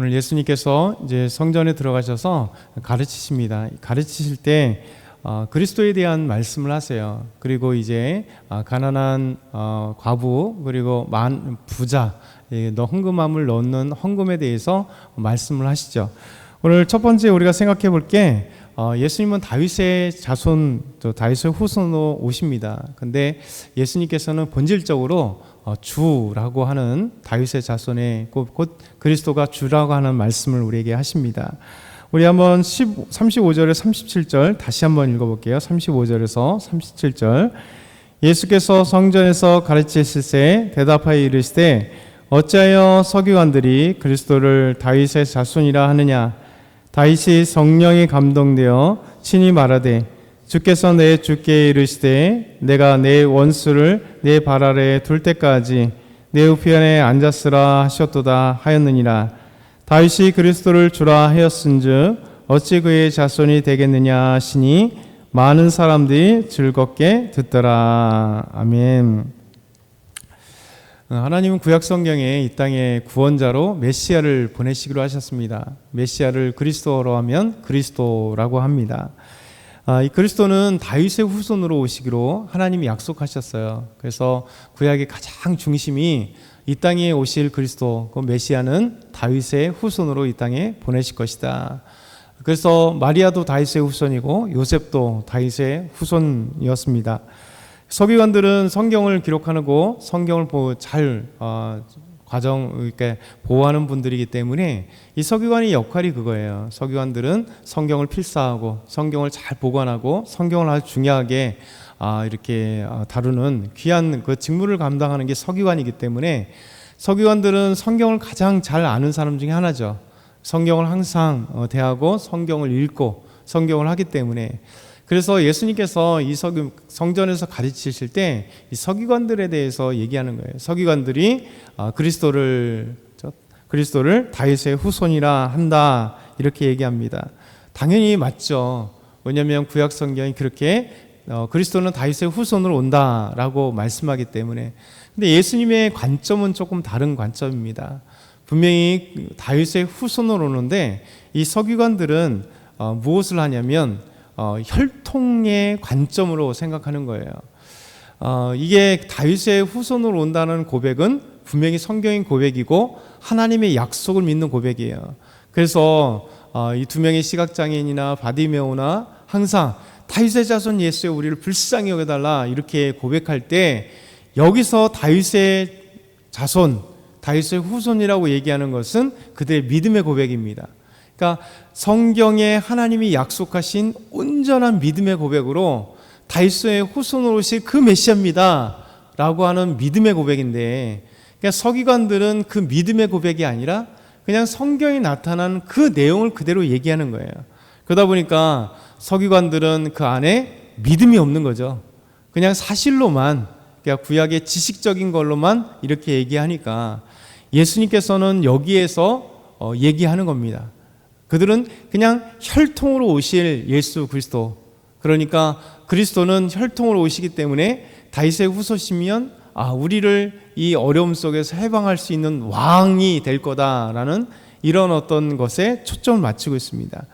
오늘 예수님께서 이제 성전에 들어가셔서 가르치십니다. 가르치실 때 그리스도에 대한 말씀을 하세요. 그리고 이제 가난한 과부 그리고 부자 너 헌금함을 넣는 헌금에 대해서 말씀을 하시죠. 오늘 첫 번째 우리가 생각해 볼 게 예수님은 다윗의 자손, 다윗의 후손으로 오십니다. 근데 예수님께서는 본질적으로 주라고 하는 다윗의 자손의 곧 그리스도가 주라고 하는 말씀을 우리에게 하십니다. 우리 한번 35절에 37절 다시 한번 읽어볼게요. 35절에서 37절. 예수께서 성전에서 가르치실새 대답하여 이르시되 어찌하여 서기관들이 그리스도를 다윗의 자손이라 하느냐. 다윗이 성령에 감동되어 친히 말하되 주께서 내 주께 이르시되 내가 내 원수를 내 발 아래에 둘 때까지 내 우편에 앉았으라 하셨도다 하였느니라. 다윗이 그리스도를 주라 하였은즉 어찌 그의 자손이 되겠느냐 하시니 많은 사람들이 즐겁게 듣더라. 아멘. 하나님은 구약 성경에 이 땅에 구원자로 메시아를 보내시기로 하셨습니다. 메시아를 그리스도로 하면 그리스도라고 합니다. 이 그리스도는 다윗의 후손으로 오시기로 하나님이 약속하셨어요. 그래서 구약의 가장 중심이 이 땅에 오실 그리스도, 그 메시아는 다윗의 후손으로 이 땅에 보내실 것이다. 그래서 마리아도 다윗의 후손이고 요셉도 다윗의 후손이었습니다. 서기관들은 성경을 기록하고 성경을 이렇게 보호하는 분들이기 때문에 이 서기관의 역할이 그거예요. 서기관들은 성경을 필사하고 성경을 잘 보관하고 성경을 아주 중요하게 이렇게 다루는 귀한 그 직무를 감당하는 게 서기관이기 때문에 서기관들은 성경을 가장 잘 아는 사람 중에 하나죠. 성경을 항상 대하고 성경을 읽고 성경을 하기 때문에 그래서 예수님께서 이 성전에서 가르치실 때 이 서기관들에 대해서 얘기하는 거예요. 서기관들이 그리스도를 다윗의 후손이라 한다 이렇게 얘기합니다. 당연히 맞죠. 왜냐하면 구약 성경이 그렇게 그리스도는 다윗의 후손으로 온다라고 말씀하기 때문에. 근데 예수님의 관점은 조금 다른 관점입니다. 분명히 다윗의 후손으로 오는데 이 서기관들은 무엇을 하냐면 혈통의 관점으로 생각하는 거예요. 이게 다윗의 후손으로 온다는 고백은 분명히 성경인 고백이고 하나님의 약속을 믿는 고백이에요. 그래서 이 두 명의 시각장애인이나 바디메오나 항상 다윗의 자손 예수여 우리를 불쌍히 여겨달라 이렇게 고백할 때 여기서 다윗의 자손, 다윗의 후손이라고 얘기하는 것은 그들의 믿음의 고백입니다. 그러니까 성경에 하나님이 약속하신 온전한 믿음의 고백으로 다윗의 후손으로 오실 그 메시아입니다 라고 하는 믿음의 고백인데, 그러니까 서기관들은 그 믿음의 고백이 아니라 그냥 성경에 나타난 그 내용을 그대로 얘기하는 거예요. 그러다 보니까 서기관들은 그 안에 믿음이 없는 거죠. 그냥 사실로만, 그러니까 구약의 지식적인 걸로만 이렇게 얘기하니까 예수님께서는 여기에서 얘기하는 겁니다. 그들은 그냥 혈통으로 오실 예수 그리스도, 그러니까 그리스도는 혈통으로 오시기 때문에 다윗의 후손이면 우리를 이 어려움 속에서 해방할 수 있는 왕이 될 거다라는 이런 어떤 것에 초점을 맞추고 있습니다.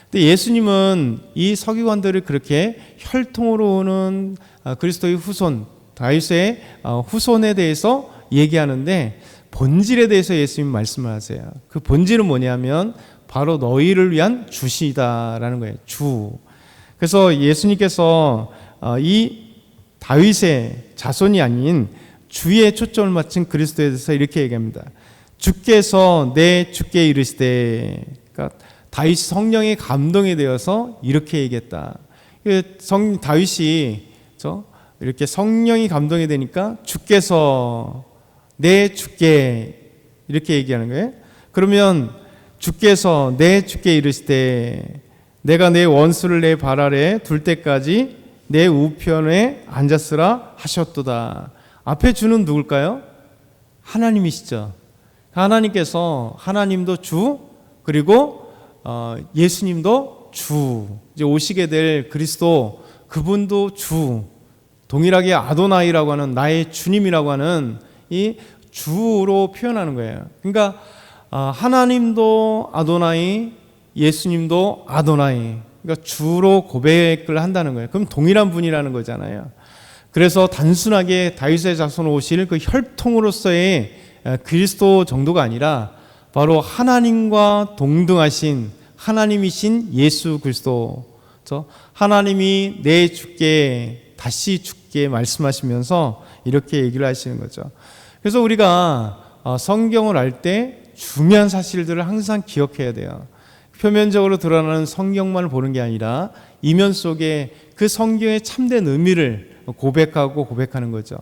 근데 예수님은 이 서기관들을 그렇게 혈통으로 오는 그리스도의 후손, 다윗의 후손에 대해서 얘기하는데 본질에 대해서 예수님 말씀을 하세요. 그 본질은 뭐냐면 바로 너희를 위한 주시다라는 거예요. 주. 그래서 예수님께서 이 다윗의 자손이 아닌 주의 초점을 맞춘 그리스도에 대해서 이렇게 얘기합니다. 주께서 내 주께 이르시되, 그러니까 다윗 성령의 감동에 되어서 이렇게 얘기했다. 다윗이 이렇게 성령이 감동이 되니까 주께서 내 주께 이렇게 얘기하는 거예요. 그러면 주께서 내 주께 이르시되 내가 내 원수를 내 발 아래에 둘 때까지 내 우편에 앉았으라 하셨도다. 앞에 주는 누굴까요? 하나님이시죠. 하나님께서, 하나님도 주, 그리고 예수님도 주, 이제 오시게 될 그리스도, 그분도 주, 동일하게 아도나이라고 하는 나의 주님이라고 하는 이 주로 표현하는 거예요. 그러니까 하나님도 아도나이, 예수님도 아도나이. 그러니까 주로 고백을 한다는 거예요. 그럼 동일한 분이라는 거잖아요. 그래서 단순하게 다윗의 자손 오실 그 혈통으로서의 그리스도 정도가 아니라 바로 하나님과 동등하신 하나님이신 예수 그리스도, 하나님이 내 주께 다시 죽게 말씀하시면서 이렇게 얘기를 하시는 거죠. 그래서 우리가 성경을 알 때 중요한 사실들을 항상 기억해야 돼요. 표면적으로 드러나는 성경만을 보는 게 아니라 이면 속에 그 성경의 참된 의미를 고백하는 거죠.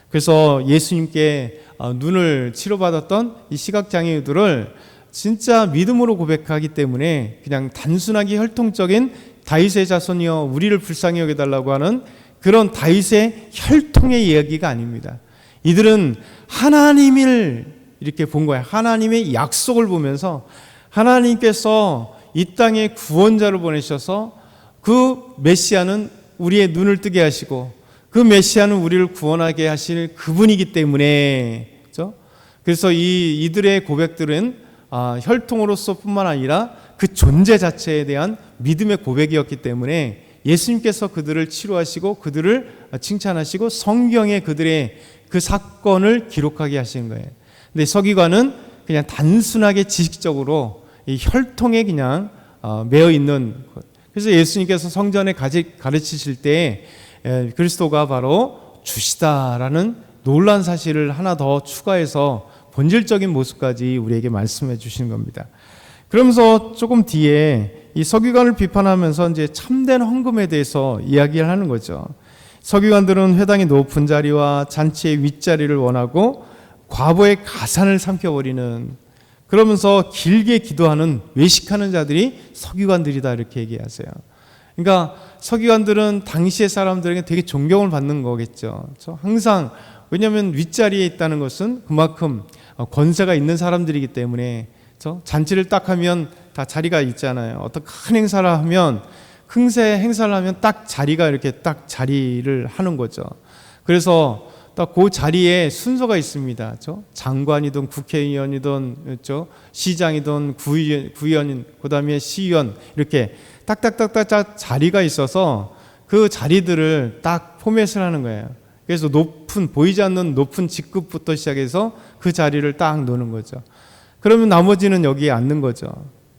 그래서 예수님께 눈을 치료받았던 이 시각장애인들을 진짜 믿음으로 고백하기 때문에 그냥 단순하게 혈통적인 다윗의 자손이여 우리를 불쌍히 여겨달라고 하는 그런 다윗의 혈통의 이야기가 아닙니다. 이들은 하나님을 이렇게 본 거예요. 하나님의 약속을 보면서 하나님께서 이 땅에 구원자를 보내셔서 그 메시아는 우리의 눈을 뜨게 하시고 그 메시아는 우리를 구원하게 하실 그분이기 때문에, 그렇죠? 그래서 이들의 고백들은 혈통으로서뿐만 아니라 그 존재 자체에 대한 믿음의 고백이었기 때문에 예수님께서 그들을 치료하시고 그들을 칭찬하시고 성경에 그들의 그 사건을 기록하게 하시는 거예요. 근데 서기관은 그냥 단순하게 지식적으로 이 혈통에 그냥 매여 있는 것. 그래서 예수님께서 성전에 가르치실 때 그리스도가 바로 주시다라는 놀라운 사실을 하나 더 추가해서 본질적인 모습까지 우리에게 말씀해 주시는 겁니다. 그러면서 조금 뒤에 이 서기관을 비판하면서 이제 참된 헌금에 대해서 이야기를 하는 거죠. 서기관들은 회당의 높은 자리와 잔치의 윗자리를 원하고 과부의 가산을 삼켜버리는, 그러면서 길게 기도하는 외식하는 자들이 서기관들이다 이렇게 얘기하세요. 그러니까 서기관들은 당시의 사람들에게 되게 존경을 받는 거겠죠. 항상, 왜냐하면 윗자리에 있다는 것은 그만큼 권세가 있는 사람들이기 때문에, 잔치를 딱 하면 다 자리가 있잖아요. 어떤 큰 행사를 하면, 행사를 하면 딱 자리가 이렇게 딱 자리를 하는 거죠. 그래서 딱 그 자리에 순서가 있습니다. 장관이든 국회의원이든 시장이든 구의원, 그다음에 시의원, 이렇게 딱딱딱딱 자리가 있어서 그 자리들을 딱 포맷을 하는 거예요. 그래서 보이지 않는 높은 직급부터 시작해서 그 자리를 딱 놓는 거죠. 그러면 나머지는 여기에 앉는 거죠.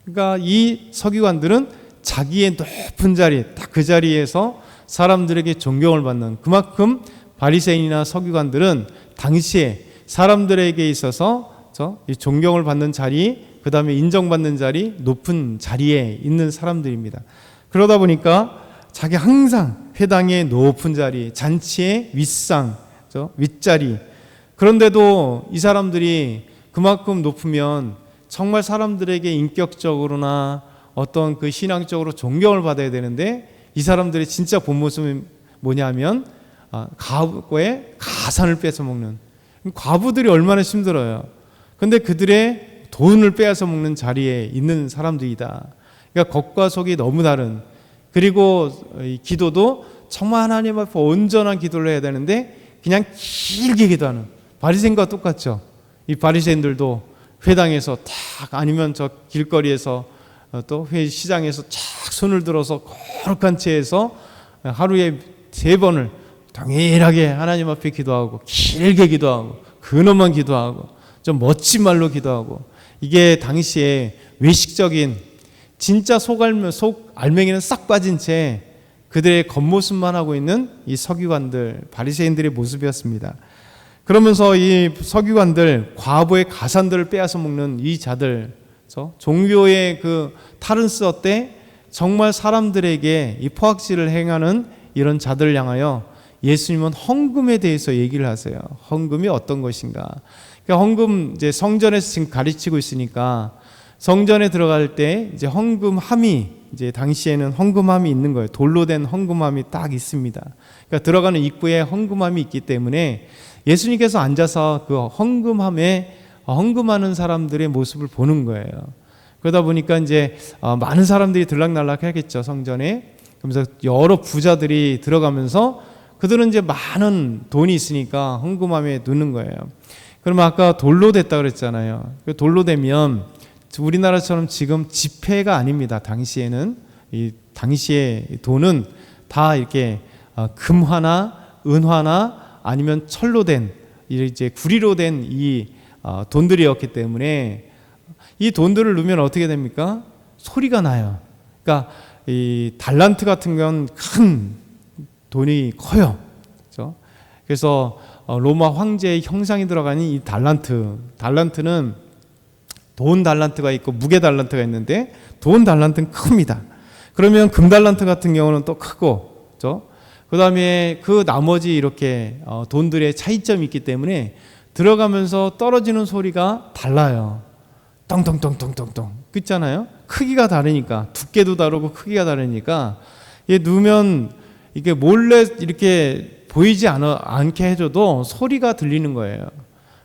그러니까 이 서기관들은 자기의 높은 자리, 딱 그 자리에서 사람들에게 존경을 받는, 그만큼 바리새인이나 서기관들은 당시에 사람들에게 있어서 존경을 받는 자리, 그 다음에 인정받는 자리, 높은 자리에 있는 사람들입니다. 그러다 보니까 자기 항상 회당의 높은 자리, 잔치의 윗상, 윗자리. 그런데도 이 사람들이 그만큼 높으면 정말 사람들에게 인격적으로나 어떤 그 신앙적으로 존경을 받아야 되는데, 이 사람들의 진짜 본 모습은 뭐냐면 과부의 가산을 뺏어 먹는, 과부들이 얼마나 힘들어요. 근데 그들의 돈을 빼앗아 먹는 자리에 있는 사람들이다. 그러니까 겉과 속이 너무 다른, 그리고 기도도 정말 하나님 앞에 온전한 기도를 해야 되는데 그냥 길게 기도하는 바리새인과 똑같죠. 이 바리새인들도 회당에서 탁, 아니면 저 길거리에서 또 시장에서 쫙 손을 들어서 거룩한 채에서 하루에 3번을 동일하게 하나님 앞에 기도하고, 길게 기도하고, 근엄한 기도하고, 좀 멋진 말로 기도하고, 이게 당시에 외식적인, 진짜 속 알맹이는 싹 빠진 채 그들의 겉모습만 하고 있는 이 서기관들, 바리새인들의 모습이었습니다. 그러면서 이 서기관들, 과부의 가산들을 빼앗아 먹는 이 자들, 종교의 그 타른스어 때 정말 사람들에게 이 포악질을 행하는 이런 자들을 향하여 예수님은 헌금에 대해서 얘기를 하세요. 헌금이 어떤 것인가? 그러니까 헌금, 이제 성전에서 지금 가르치고 있으니까 성전에 들어갈 때 이제 헌금함이, 이제 당시에는 헌금함이 있는 거예요. 돌로 된 헌금함이 딱 있습니다. 그러니까 들어가는 입구에 헌금함이 있기 때문에 예수님께서 앉아서 그 헌금함에 헌금하는 사람들의 모습을 보는 거예요. 그러다 보니까 이제 많은 사람들이 들락날락 하겠죠, 성전에. 그러면서 여러 부자들이 들어가면서 그들은 이제 많은 돈이 있으니까 헌금함에 넣는 거예요. 그러면 아까 돌로 됐다 그랬잖아요. 돌로 되면 우리나라처럼 지금 지폐가 아닙니다. 당시에는 이 당시에 돈은 다 이렇게 금화나 은화나 아니면 철로 된 이제 구리로 된 이 돈들이었기 때문에 이 돈들을 넣으면 어떻게 됩니까? 소리가 나요. 그러니까 이 달란트 같은 건 큰 돈이 커요. 그렇죠? 그래서 로마 황제의 형상이 들어가는 이 달란트는 돈 달란트가 있고 무게 달란트가 있는데 돈 달란트는 큽니다. 그러면 금 달란트 같은 경우는 또 크고, 그렇죠? 그다음에 그 나머지 이렇게 돈들의 차이점이 있기 때문에 들어가면서 떨어지는 소리가 달라요. 똥똥똥똥똥똥. 그렇잖아요. 크기가 다르니까, 두께도 다르고 크기가 다르니까 얘 누면 이게 몰래 이렇게 보이지 않게 해줘도 소리가 들리는 거예요.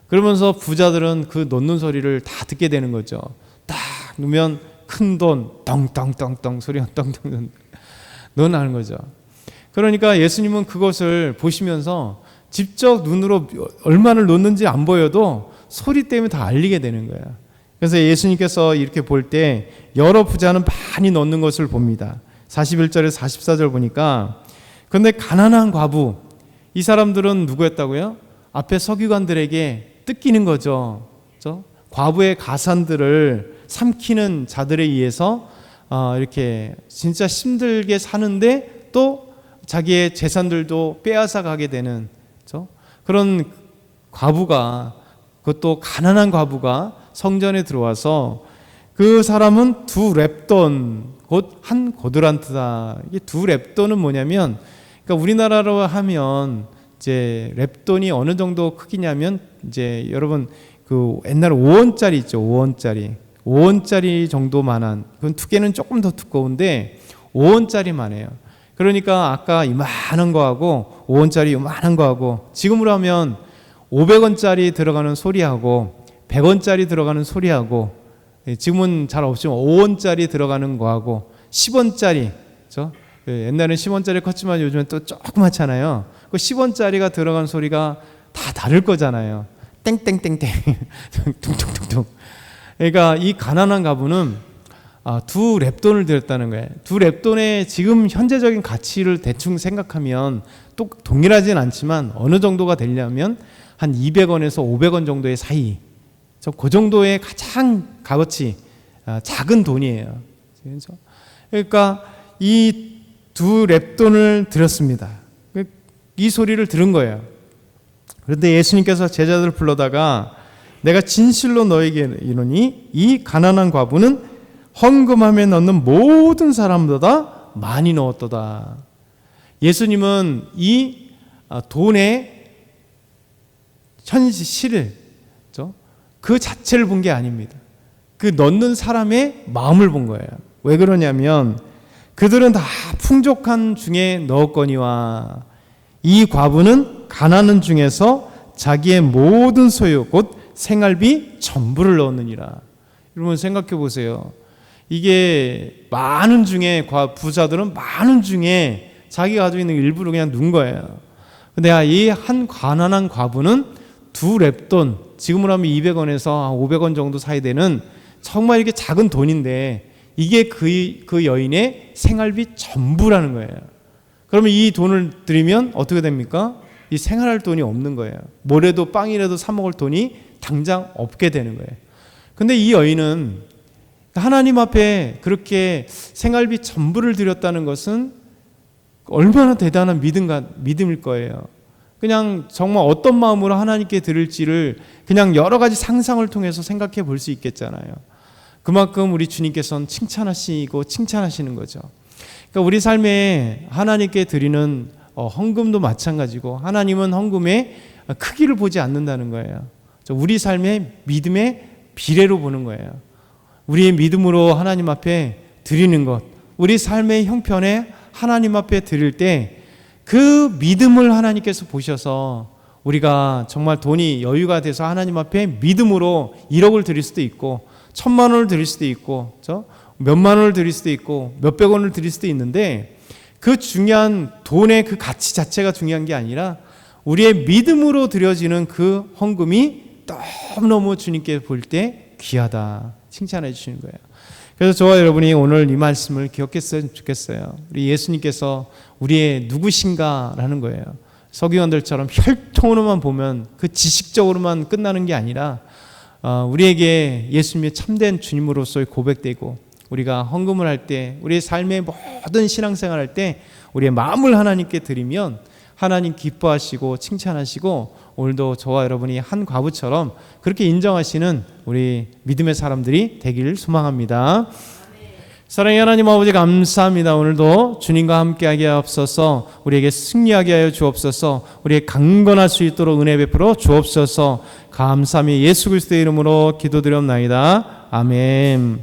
그러면서 부자들은 그 넣는 소리를 다 듣게 되는 거죠. 딱 넣으면 큰 돈 똥똥똥똥 소리가 똥똥똥 넣어나는 거죠. 그러니까 예수님은 그것을 보시면서 직접 눈으로 얼마를 넣는지 안 보여도 소리 때문에 다 알리게 되는 거예요. 그래서 예수님께서 이렇게 볼 때 여러 부자는 많이 넣는 것을 봅니다. 41절에서 44절 보니까 근데 가난한 과부, 이 사람들은 누구였다고요? 앞에 서기관들에게 뜯기는 거죠. 그렇죠? 과부의 가산들을 삼키는 자들에 의해서 이렇게 진짜 힘들게 사는데 또 자기의 재산들도 빼앗아 가게 되는, 그렇죠? 그런 과부가, 그것도 가난한 과부가 성전에 들어와서 그 사람은 2렙돈, 곧 한 고드란트다. 이게 2렙돈은 뭐냐면, 그러니까 우리나라로 하면 이제 렙돈이 어느 정도 크기냐면, 이제 여러분 그 옛날 5원짜리 있죠. 5원짜리 정도만한, 그건 두께는 조금 더 두꺼운데 5원짜리만 해요. 그러니까 아까 이만한 거하고 5원짜리 이만한 거하고 지금으로 하면 500원짜리 들어가는 소리하고 100원짜리 들어가는 소리하고, 지금은 잘 없지만 5원짜리 들어가는 거하고 10원짜리, 그렇죠? 옛날에는 10원짜리 컸지만 요즘엔 또 조그맣잖아요. 그 10원짜리가 들어간 소리가 다 다를 거잖아요. 땡땡땡땡 퉁퉁퉁퉁. 그러니까 이 가난한 가부는 2렙돈을 드렸다는 거예요. 2렙돈의 지금 현재적인 가치를 대충 생각하면 또 동일하진 않지만 어느 정도가 되려면 한 200원에서 500원 정도의 사이, 그 정도의 가장 값어치 작은 돈이에요. 그렇죠? 그러니까 이 2렙돈을 드렸습니다. 이 소리를 들은 거예요. 그런데 예수님께서 제자들을 불러다가 내가 진실로 너에게 이르노니 이 가난한 과부는 헌금함에 넣는 모든 사람보다 많이 넣었도다. 예수님은 이 돈의 현실을, 그 자체를 본 게 아닙니다. 그 넣는 사람의 마음을 본 거예요. 왜 그러냐면 그들은 다 풍족한 중에 넣었거니와 이 과부는 가난한 중에서 자기의 모든 소유 곧 생활비 전부를 넣었느니라. 여러분 생각해 보세요. 이게 많은 중에, 부자들은 많은 중에 자기가 가지고 있는 일부를 그냥 넣은 거예요. 근데 이 한 가난한 과부는 2렙돈, 지금으로 하면 200원에서 500원 정도 사이 되는 정말 이렇게 작은 돈인데 이게 그 여인의 생활비 전부라는 거예요. 그러면 이 돈을 드리면 어떻게 됩니까? 이 생활할 돈이 없는 거예요. 뭐래도 빵이라도 사 먹을 돈이 당장 없게 되는 거예요. 근데 이 여인은 하나님 앞에 그렇게 생활비 전부를 드렸다는 것은 얼마나 대단한 믿음일 거예요. 그냥 정말 어떤 마음으로 하나님께 드릴지를 그냥 여러 가지 상상을 통해서 생각해 볼 수 있겠잖아요. 그만큼 우리 주님께서는 칭찬하시는 거죠. 그러니까 우리 삶에 하나님께 드리는 헌금도 마찬가지고 하나님은 헌금의 크기를 보지 않는다는 거예요. 우리 삶의 믿음의 비례로 보는 거예요. 우리의 믿음으로 하나님 앞에 드리는 것, 우리 삶의 형편에 하나님 앞에 드릴 때 그 믿음을 하나님께서 보셔서 우리가 정말 돈이 여유가 돼서 하나님 앞에 믿음으로 1억을 드릴 수도 있고 1,000만 원을 드릴 수도 있고, 그렇죠? 몇만 원을 드릴 수도 있고 몇백 원을 드릴 수도 있는데 그 중요한 돈의 그 가치 자체가 중요한 게 아니라 우리의 믿음으로 드려지는 그 헌금이 너무너무 주님께 볼 때 귀하다 칭찬해 주시는 거예요. 그래서 저와 여러분이 오늘 이 말씀을 기억했으면 좋겠어요. 우리 예수님께서 우리의 누구신가라는 거예요. 서기관들처럼 혈통으로만 보면 그 지식적으로만 끝나는 게 아니라 우리에게 예수님이 참된 주님으로서의 고백되고 우리가 헌금을 할 때 우리의 삶의 모든 신앙생활 할 때 우리의 마음을 하나님께 드리면 하나님 기뻐하시고 칭찬하시고 오늘도 저와 여러분이 한 과부처럼 그렇게 인정하시는 우리 믿음의 사람들이 되기를 소망합니다. 사랑의 하나님 아버지 감사합니다. 오늘도 주님과 함께하게 하옵소서. 우리에게 승리하게 하여 주옵소서. 우리의 강건할 수 있도록 은혜 베풀어 주옵소서. 감사함이 예수 그리스도의 이름으로 기도드렸나이다. 아멘.